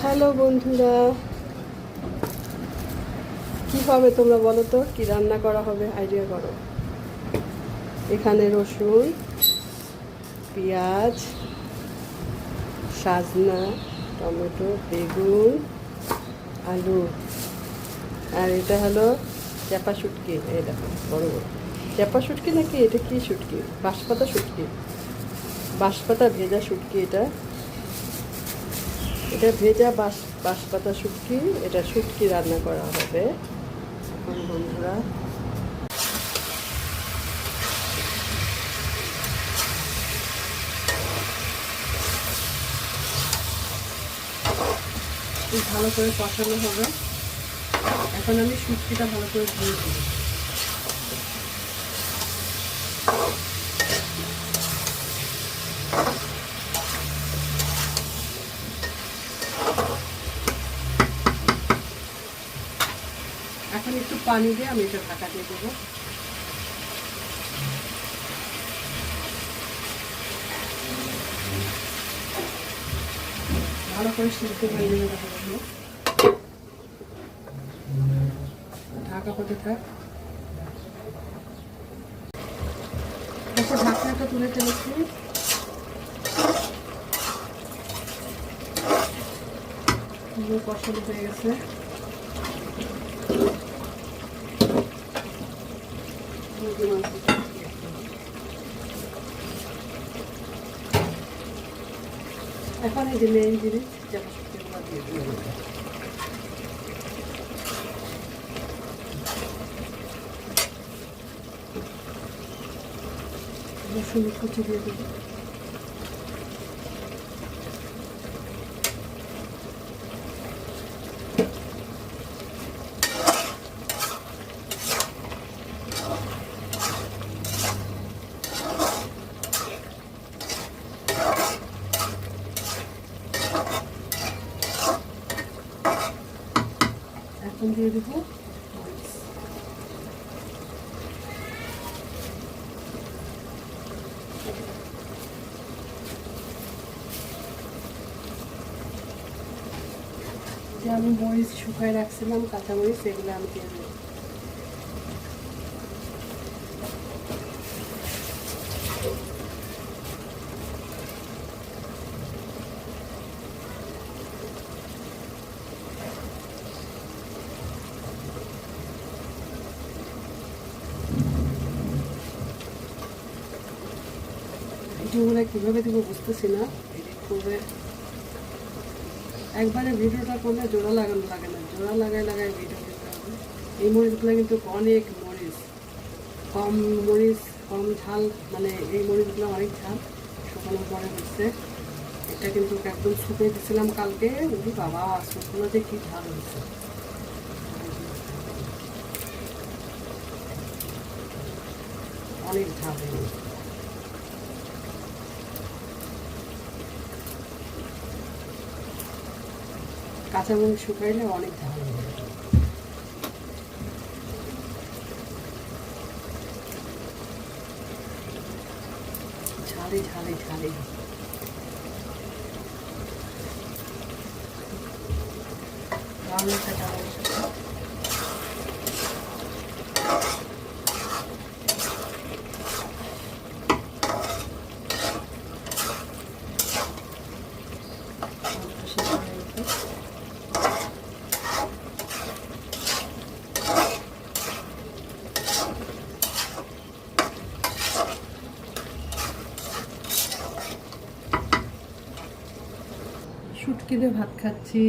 Hello বন্ধুরা, কি হবে তোমরা বলো তো? কি রান্না করা হবে আইডিয়া করো। এখানে রসুন, পেঁয়াজ, সজনা, টমেটো, বেগুন, আলু, আর এটা হলো চাপা শুটকি। এই দেখো বড় বড় চাপা শুটকি, নাকি এটা কি শুটকি? বাঁশপাতা শুটকি, বাঁশপাতা ভেজা শুটকি। এটা ভেজা বাঁশপাতা শুটকি। এটা শুটকি রান্না করা হবে এখন বন্ধুরা। ভালো করে কষানো হবে। এখন আমি শুটকিটা ভালো করে ধুয়ে দেব। এখন একটু পানি দিয়ে আমি এটা ঢাকা দিয়ে দেবো। ভালো করে সিদ্ধ হয়ে নেবে। ঢাকা হতে থাক। তারপর ঢাকনাটা তুলে ফেলেছি। কষানো হয়ে গেছে। এখন এই যে মেইন জিনিস চাপা শুটকিগুলো দিয়ে দেবো। রসুন কুচি দিয়ে দেবো। এখন দিয়ে দেবো যে আমি মরিচ শুকায় রাখছিলাম, কাঁচামরিচ, এগুলো আমি দিয়ে দেবো। ভিডিওগুলো কীভাবে দেবো বুঝতেছি না। এডিট করবে একবারে ভিডিওটা করলে জোড়া লাগানো লাগে না, জোড়া লাগায় ভিডিও দিতে হবে। এই মরিচগুলো কিন্তু অনেক মরিচ, কম ঝাল, মানে এই মরিচগুলো অনেক ঝাল। শুকানোর পরে হচ্ছে এটা কিন্তু একদম শুকিয়ে দিয়েছিলাম কালকে। উনি বাবা, শুকনো যে কি ঝাল হয়েছে, অনেক ঝাল হয়ে গেছে। কাঁচামরিচ শুকাইলে অনেক ঝাল হবে। ঝালে ঝালে ঝালে শুটকি দিয়ে ভাত খাচ্ছি।